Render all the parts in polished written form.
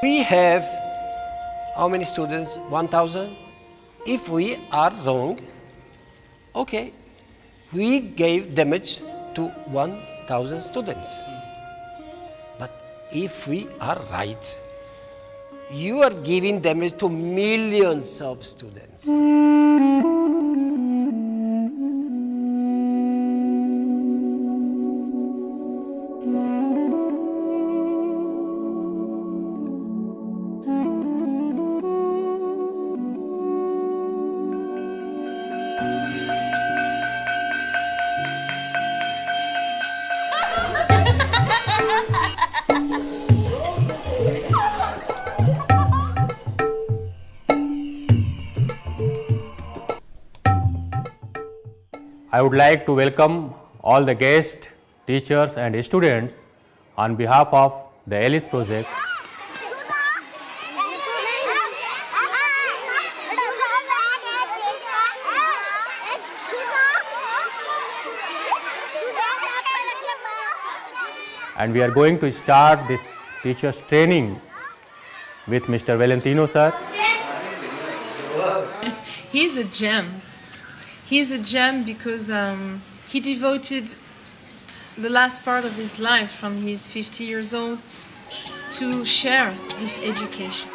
We have how many students? 1,000? If we are wrong, okay, we gave damage to 1,000 students. But if we are right, you are giving damage to millions of students. I would like to welcome all the guests, teachers and students on behalf of the ALICE project. And we are going to start this teachers training with Mr. Valentino sir. He's a gem. He's a gem because he devoted the last part of his life from his 50 years old to share this education.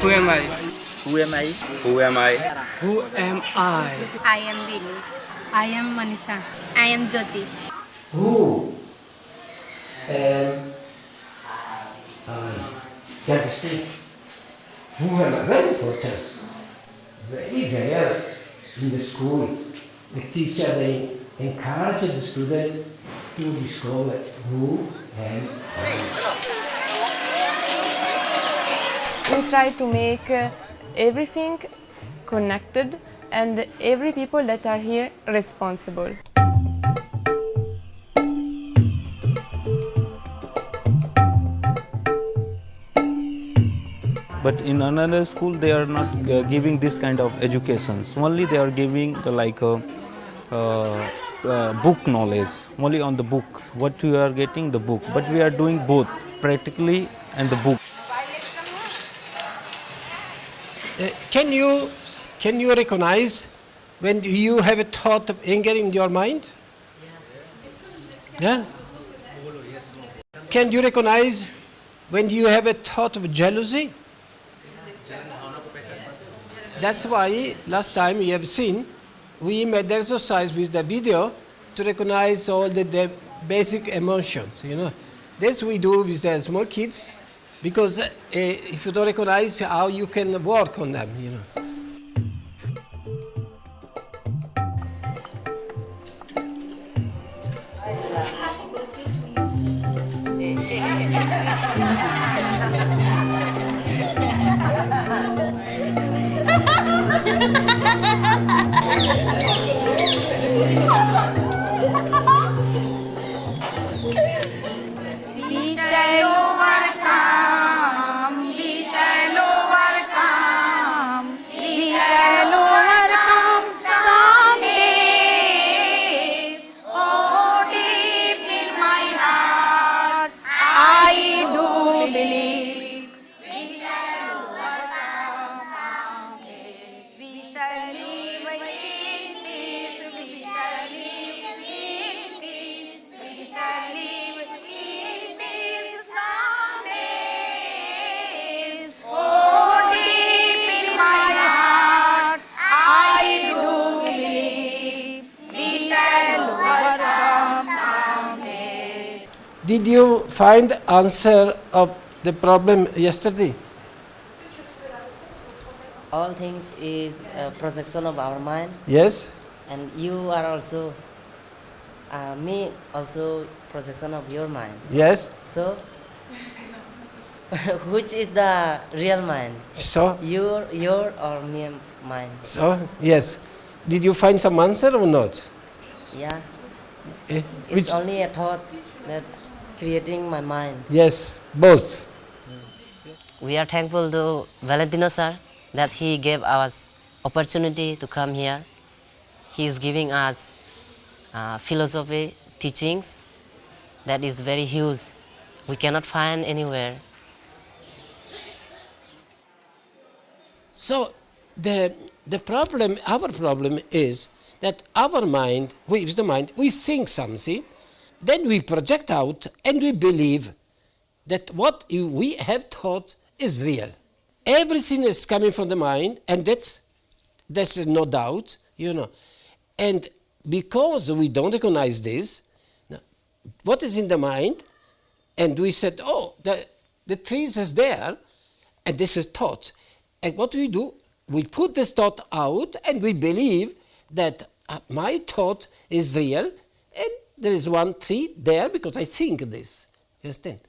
Who am I? Who am I? Who am I? Who am I? I am Vinu. I am Manisha. I am Jyoti. Who am I? You understand? Who am I? Very important. Very rare in the school. The teacher, they encourage the student to discover who am I. We try to make everything connected and every people that are here responsible. But in another school they are not giving this kind of education. Only they are giving book knowledge, only on the book. What you are getting, the book. But we are doing both, practically and the book. Can you recognize when you have a thought of anger in your mind? Yeah? Can you recognize when you have a thought of jealousy? That's why last time you have seen, we made the exercise with the video to recognize all the basic emotions, you know. This we do with the small kids, because if you don't recognize how you can work on them, you know. We shall overcome. We shall overcome. We shall overcome someday. Oh, deep in my heart, I do believe we shall overcome someday. We shall live in peace. We shall live in peace. We shall live in peace someday. Oh, deep in my heart, I do believe we shall overcome someday. Did you find the answer of the problem yesterday? All things is a projection of our mind, Yes? and you are also me also projection of your mind. Yes? So which is the real mind, So? your or me mind? So? Yes. Did you find some answer or not? Yeah, Eh, It's only a thought that creating my mind. Yes, both. We are thankful to Valentino sir that he gave us opportunity to come here. He is giving us philosophy teachings that is very huge. We cannot find anywhere. So the problem, our problem is that our mind, with the mind, we think something, then we project out and we believe that what we have thought is real. Everything is coming from the mind, and that's no doubt, And because we don't recognize this, what is in the mind, and we said, oh, the trees is there, and this is thought. And what we do, we put this thought out, and we believe that my thought is real, and there is one tree there because I think this. You understand?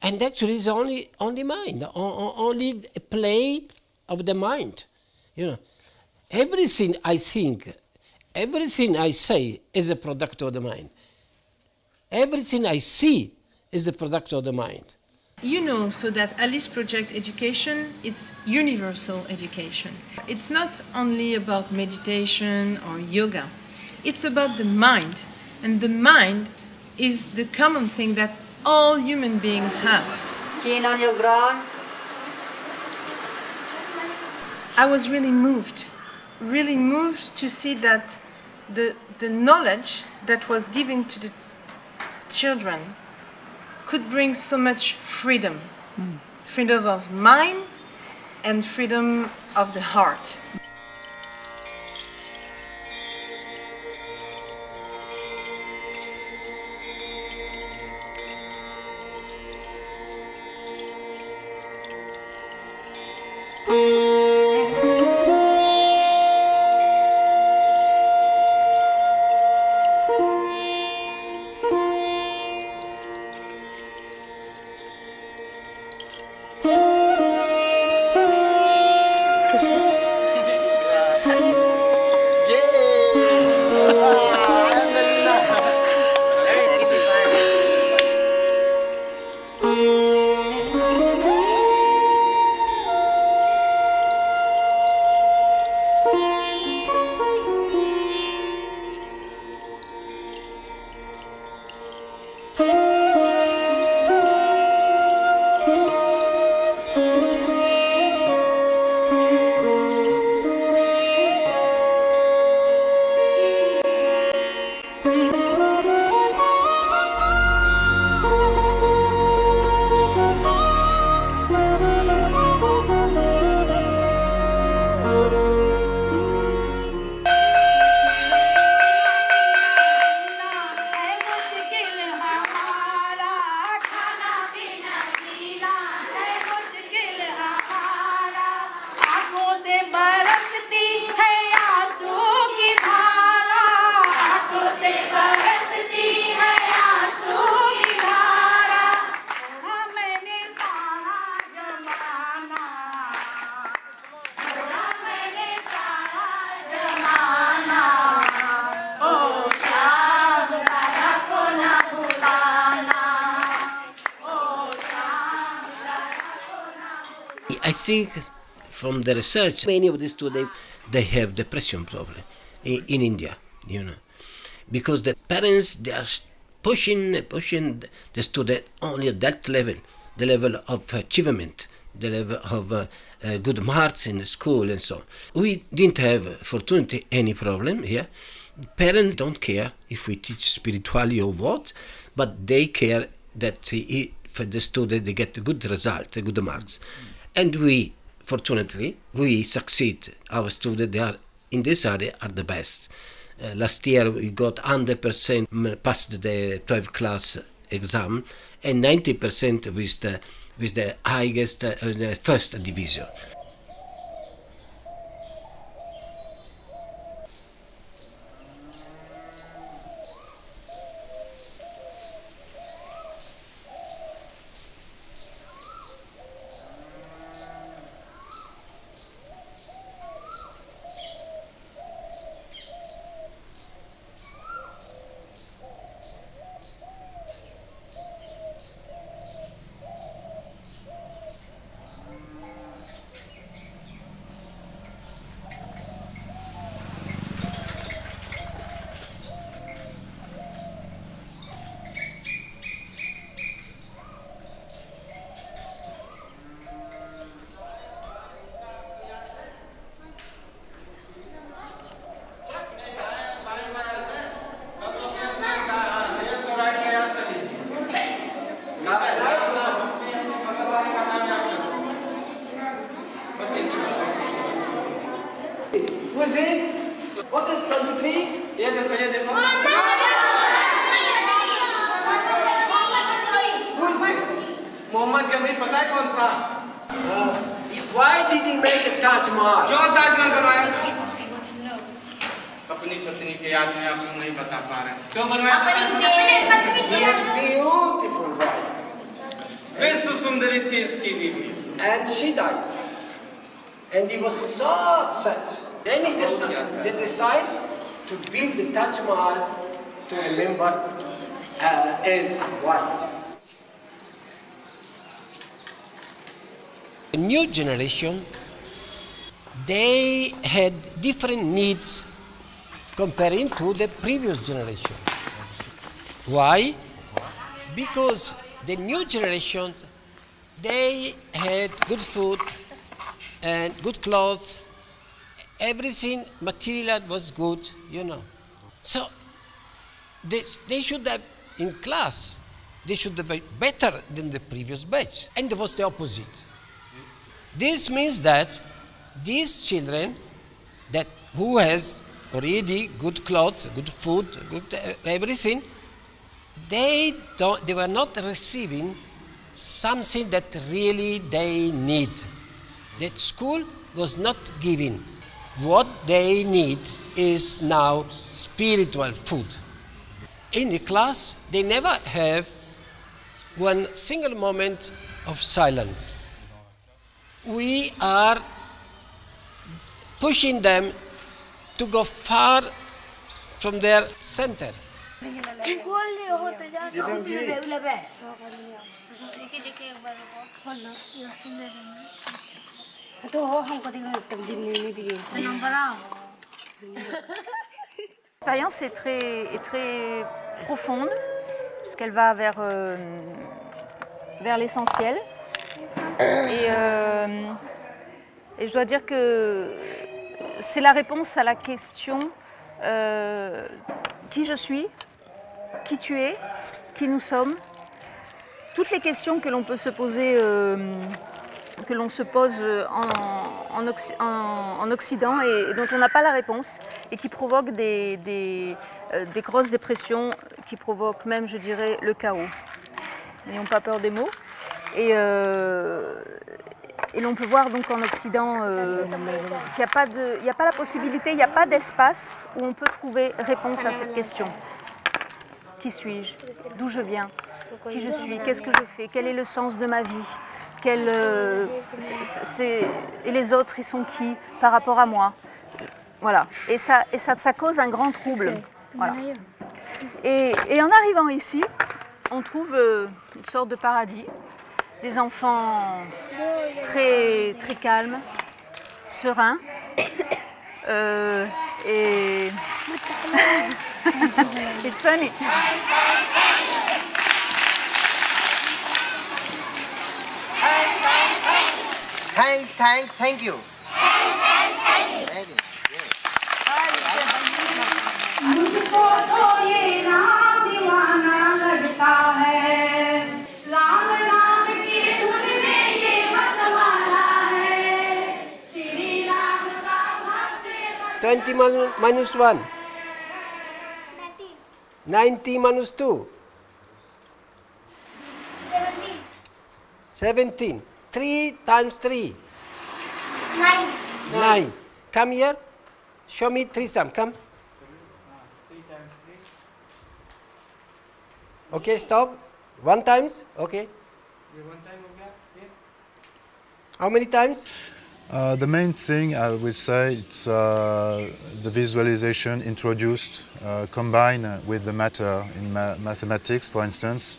And actually, it's only mind, only a play of the mind. Everything I think, everything I say is a product of the mind. Everything I see is a product of the mind. So that Alice Project Education, it's universal education. It's not only about meditation or yoga. It's about the mind. And the mind is the common thing that all human beings have. I was really moved to see that the knowledge that was given to the children could bring so much freedom. Freedom of mind and freedom of the heart. I think from the research, many of these students, they have depression problem in India, because the parents, they are pushing the student only at that level, the level of achievement, the level of good marks in the school and so on. We didn't have, fortunately, any problem here. Parents don't care if we teach spirituality or what, but they care that for the student they get a good result, good marks. And we, fortunately, we succeed. Our students, they are in this area, are the best. Last year we got 100% passed the 12th class exam and 90% with the highest first division. Why did he make the Taj Mahal? अपनी पत्नी के याद में आप लोग नहीं बता पा रहे हैं क्यों He had a beautiful wife. विश्व सुंदरी थी इसकी बीवी And she died. And he was so upset. Then they decide to build the Taj Mahal to remember his wife. The new generation, they had different needs comparing to the previous generation. Why? Because the new generations, they had good food and good clothes, everything material was good, you know. So they should have, in class, they should have been better than the previous batch. And it was the opposite. This means that these children who has already good clothes, good food, good everything, they were not receiving something that really they need. That school was not giving. What they need is now spiritual food. In the class, they never have one single moment of silence. We are pushing them to go far from their center. L'expérience est très profonde, puisqu'elle va vers l'essentiel. Et je dois dire que c'est la réponse à la question qui je suis, qui tu es, qui nous sommes. Toutes les questions que l'on peut se poser, que l'on se pose en Occident et dont on n'a pas la réponse et qui provoquent des grosses dépressions, qui provoquent même, je dirais, le chaos. N'ayons pas peur des mots. Et l'on peut voir donc en Occident qu'il n'y a pas la possibilité, il n'y a pas d'espace où on peut trouver réponse à cette question. Qui suis-je? D'où je viens? Qui je suis? Qu'est-ce que je fais? Quel est le sens de ma vie? Et les autres, ils sont qui par rapport à moi? Voilà. Et ça cause un grand trouble. Voilà. Et en arrivant ici, on trouve une sorte de paradis. Des enfants très, très calmes, sereins. Et it's funny. Thank you. मुझको तो ये राम दीवाना लगता है राम नाम की धुन में ये मतवाला है श्री राम का भक्त 20 minus 1. 90 minus 2. 17. 3 times 3. 9. Come here. Show me 3 sum. Come. Okay, stop. 1 times. Okay. How many times? The main thing I would say it's the visualization introduced, combined with the matter in mathematics, for instance.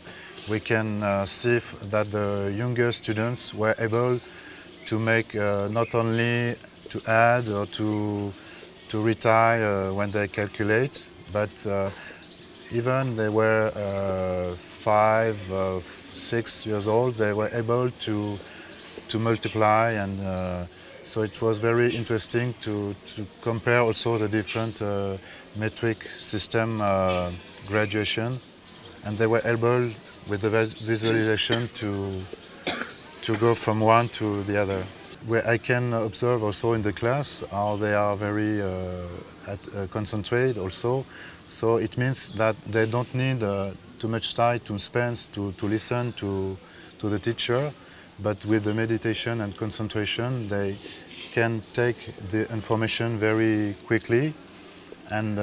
We can see that the younger students were able to make not only to add or to retire when they calculate, but even they were 5, 6 years old, they were able to multiply, and so it was very interesting to compare also the different metric system graduation, and they were able with the visualization to go from one to the other. Where I can observe also in the class how they are very concentrated also, so it means that they don't need too much time to spend to listen to to the teacher, but with the meditation and concentration, they can take the information very quickly, and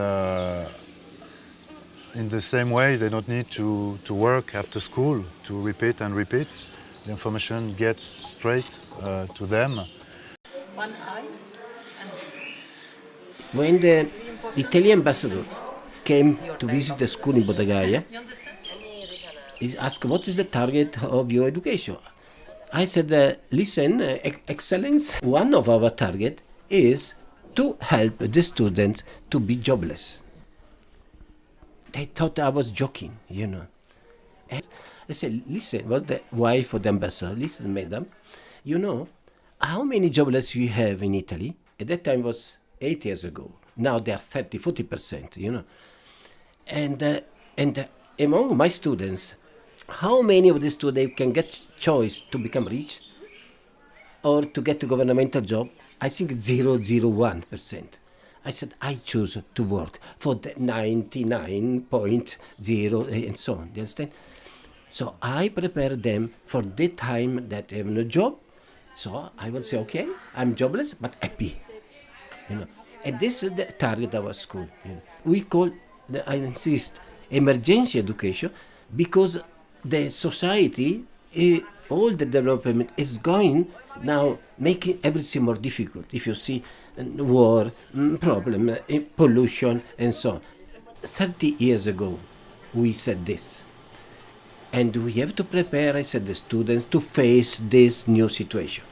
in the same way, they don't need to work after school to repeat and repeat. The information gets straight to them. One eye. When the Italian ambassador came to visit the school in Bodagaia, he asked, what is the target of your education? I said, listen, Excellence, one of our target is to help the students to be jobless. They thought I was joking, you know. And I said, listen, was the wife of the ambassador, listen, madam, you know, how many jobless we have in Italy? At that time was 8 years ago. Now they are 30-40%, you know. And among my students, how many of these students can get choice to become rich or to get a governmental job? I think 0.01%. I said, I choose to work for the 99.0 and so on. Do you understand? So I prepare them for the time that they have no job. So I will say, okay, I'm jobless but happy. You know, and this is the target of our school. You know. We call, I insist, emergency education because the society, all the development is going now making everything more difficult. If you see war, problem, pollution, and so on. 30 years ago, we said this. And we have to prepare, I said, the students to face this new situation.